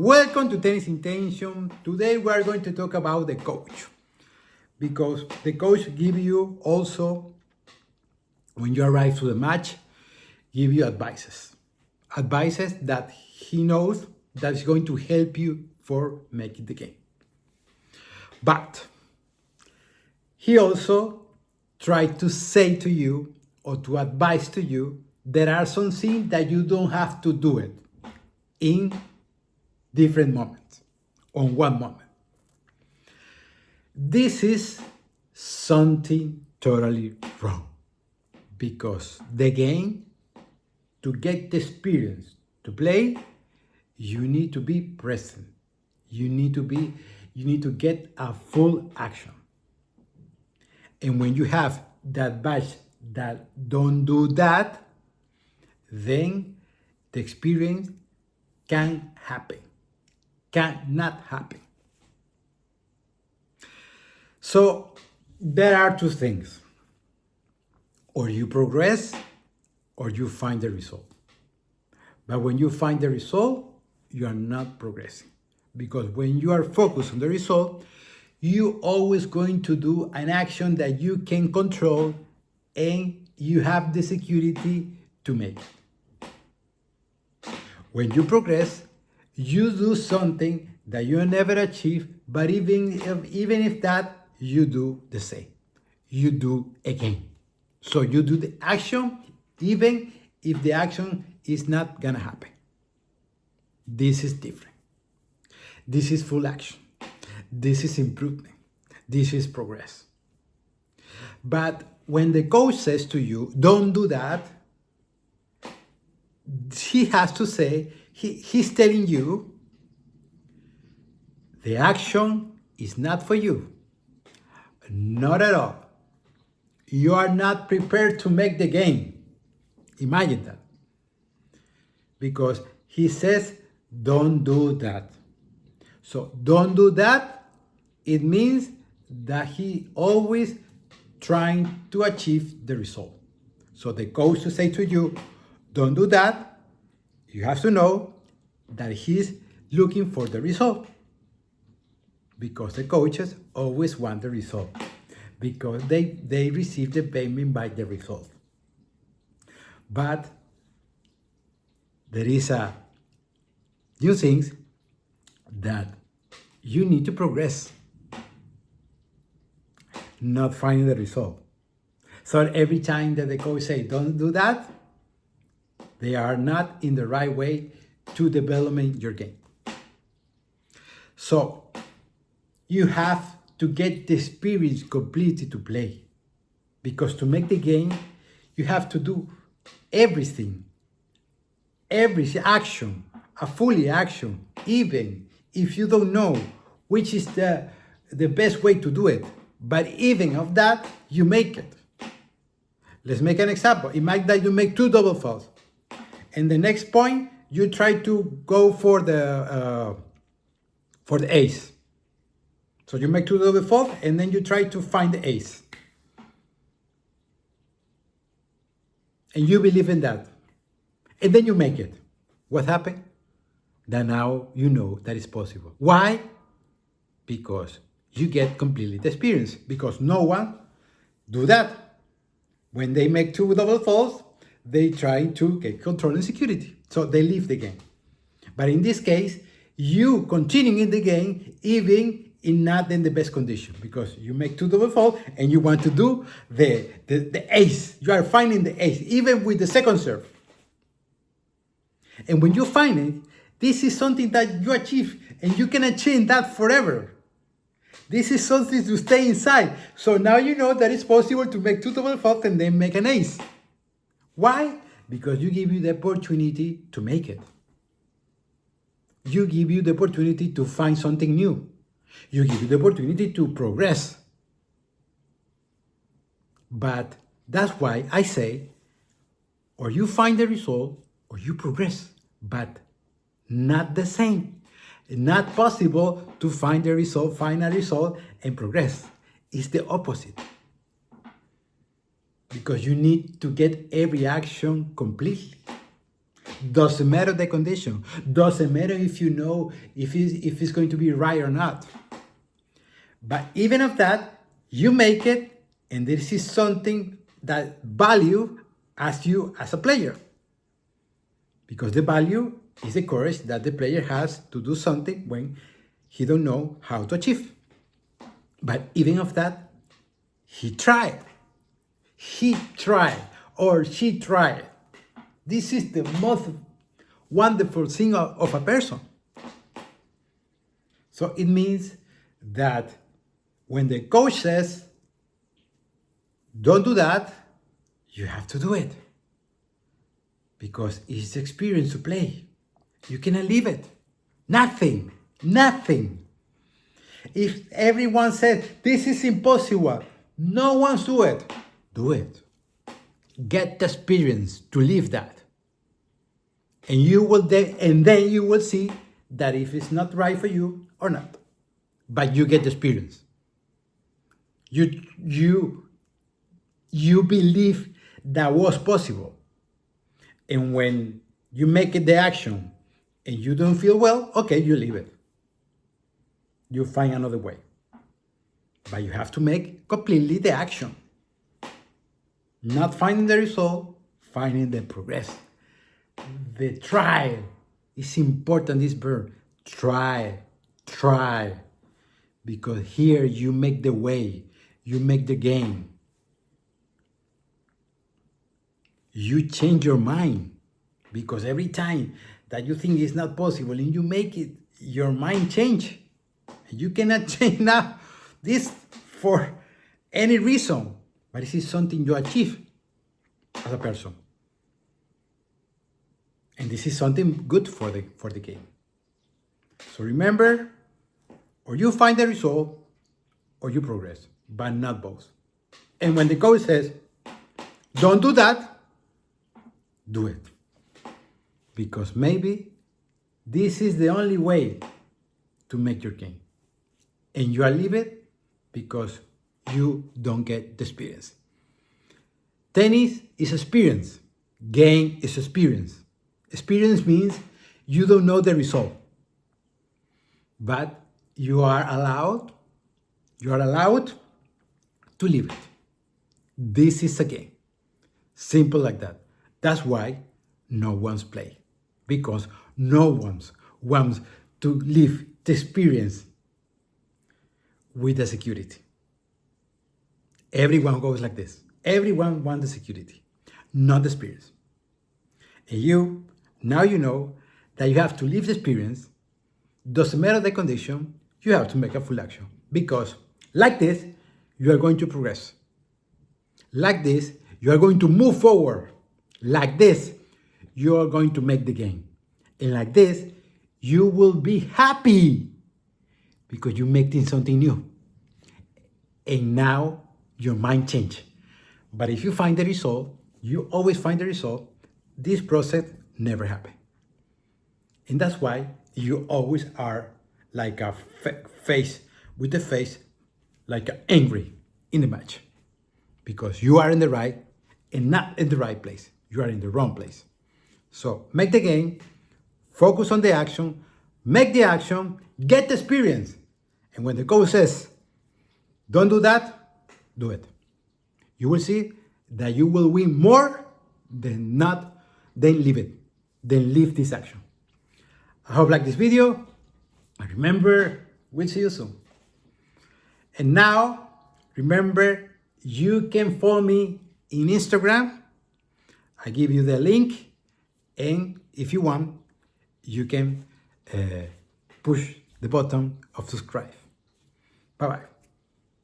Welcome to Tennis Intention. Today we are going to talk about the coach because the coach give you also, when you arrive to the match, give you advices that he knows that is going to help you for making the game. But he also tried to say to you or to advise to you there are some things that you don't have to do it in different moments, on one moment. This is something totally wrong because the game, to get the experience to play, you need to be present. You need to get a full action. And when you have that batch that don't do that, then the experience cannot happen. So there are two things. Or you progress or you find the result. But when you find the result, you are not progressing. Because when you are focused on the result, you always going to do an action that you can control and you have the security to make it. When you progress, you do something that you never achieve, but even if that, you do the same. You do again. So you do the action even if the action is not gonna happen. This is different. This is full action. This is improvement. This is progress. But when the coach says to you, don't do that, he has to say, he's telling you, the action is not for you. Not at all. You are not prepared to make the game. Imagine that. Because he says, don't do that. So don't do that, it means that he always trying to achieve the result. So the coach to say to you, don't do that, you have to know that he's looking for the result. Because the coaches always want the result. Because they receive the payment by the result. But there is a new things that you need to progress, not finding the result. So every time that the coach say don't do that, they are not in the right way to developing your game. So you have to get the experience completely to play. Because to make the game, you have to do everything. Every action, a fully action, even if you don't know which is the best way to do it. But even of that, you make it. Let's make an example. Imagine that you make 2 double faults. And the next point, you try to go for the ace. So you make 2 double faults, and then you try to find the ace. And you believe in that. And then you make it. What happened? Then now you know that it's possible. Why? Because you get completely the experience. Because no one do that. When they make 2 double faults, they try to get control and security. So they leave the game. But in this case, you continue in the game even not in the best condition, because you make 2 double faults and you want to do the ace. You are finding the ace, even with the second serve. And when you find it, this is something that you achieve, and you can achieve that forever. This is something to stay inside. So now you know that it's possible to make 2 double faults and then make an ace. Why? Because you give you the opportunity to make it. You give you the opportunity to find something new. You give you the opportunity to progress. But that's why I say, or you find the result, or you progress, but not the same. Not possible to find a result, and progress. It's the opposite. Because you need to get every action completely. Doesn't matter the condition. Doesn't matter if you know if it's going to be right or not. But even of that, you make it, and this is something that value as you as a player. Because the value is the courage that the player has to do something when he don't know how to achieve. But even of that, he tried. He tried or she tried. This is the most wonderful thing of a person. So it means that when the coach says, don't do that, you have to do it. Because it's experience to play. You cannot leave it. Nothing. If everyone said, this is impossible, no one's do it. Do it. Get the experience to live that. And then you will see that if it's not right for you or not. But you get the experience. You believe that was possible. And when you make it the action and you don't feel well, okay, you leave it. You find another way. But you have to make completely the action. Not finding the result, finding the progress. The try is important, this verb. Try. Because here you make the way, you make the game. You change your mind. Because every time that you think it's not possible and you make it, your mind change. You cannot change now this for any reason. But this is something you achieve as a person. And this is something good for the game. So remember, or you find the result, or you progress, but not both. And when the coach says, don't do that, do it. Because maybe this is the only way to make your game. And you are leave it because you don't get the experience. Tennis is experience. Game is experience. Experience means you don't know the result. But you are allowed to live it. This is a game. Simple like that. That's why no one's play. Because no one wants to live the experience with the security. Everyone goes like this. Everyone wants the security, not the experience. And now you know that you have to live the experience. Doesn't matter the condition, you have to make a full action. Because like this, you are going to progress. Like this, you are going to move forward. Like this, you are going to make the game. And like this, you will be happy because you're making something new. And now your mind change. But if you find the result, you always find the result, this process never happen. And that's why you always are like a face like angry in the match. Because you are in the right and not in the right place. You are in the wrong place. So make the game, focus on the action, make the action, get the experience. And when the coach says, don't do that, do it. You will see that you will win more than leave this action. I hope you like this video. And remember, we'll see you soon. And now, remember, you can follow me in Instagram. I give you the link. And if you want, you can push the button of subscribe. Bye-bye.